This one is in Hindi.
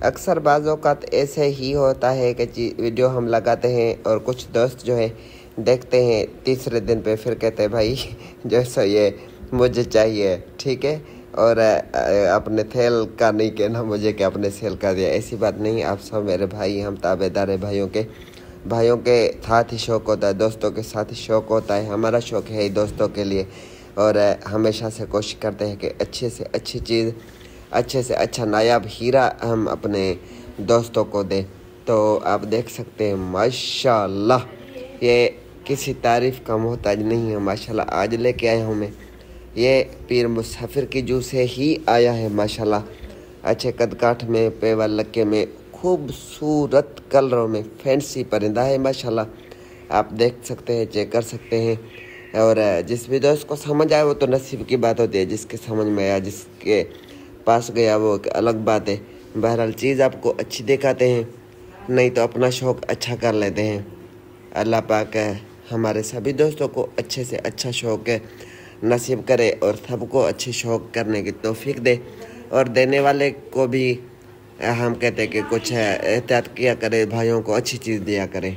अक्सर बाज़ औक़ात ऐसे ही होता है कि वीडियो हम लगाते हैं और कुछ दोस्त जो है देखते हैं तीसरे दिन पे, फिर कहते हैं भाई जैसा ये मुझे चाहिए, ठीक है। और अपने सेल का नहीं कहना मुझे कि अपने सेल का दिया, ऐसी बात नहीं। आप सब मेरे भाई, हम ताबेदार है भाइयों के साथ ही शौक़ होता है, दोस्तों के साथ ही शौक़ होता है। हमारा शौक़ है ही दोस्तों के लिए, और हमेशा से कोशिश करते हैं कि अच्छे से अच्छी चीज़, अच्छे से अच्छा नायाब हीरा हम अपने दोस्तों को दें। तो आप देख सकते हैं माशाल्लाह, ये किसी तारीफ़ का मोहताज नहीं है। माशाल्लाह आज लेके आया हूँ मैं, ये पीर मुसाफिर की जू से ही आया है माशाल्लाह। अच्छे कदकाठ में, पेवर लक्के में, खूबसूरत कलरों में फैंसी परिंदा है माशाल्लाह। आप देख सकते हैं, चेक कर सकते हैं। और जिस भी दोस्त को समझ आए वो तो नसीब की बात होती है, जिसके समझ में आया, जिसके पास गया वो एक अलग बात है। बहरहाल चीज़ आपको अच्छी दिखाते हैं, नहीं तो अपना शौक़ अच्छा कर लेते हैं। अल्लाह पाक हमारे सभी दोस्तों को अच्छे से अच्छा शौक़ नसीब करे और सबको अच्छे शौक़ करने की तौफीक दे। और देने वाले को भी हम कहते हैं कि कुछ एहतियात किया करे, भाइयों को अच्छी चीज़ दिया करे।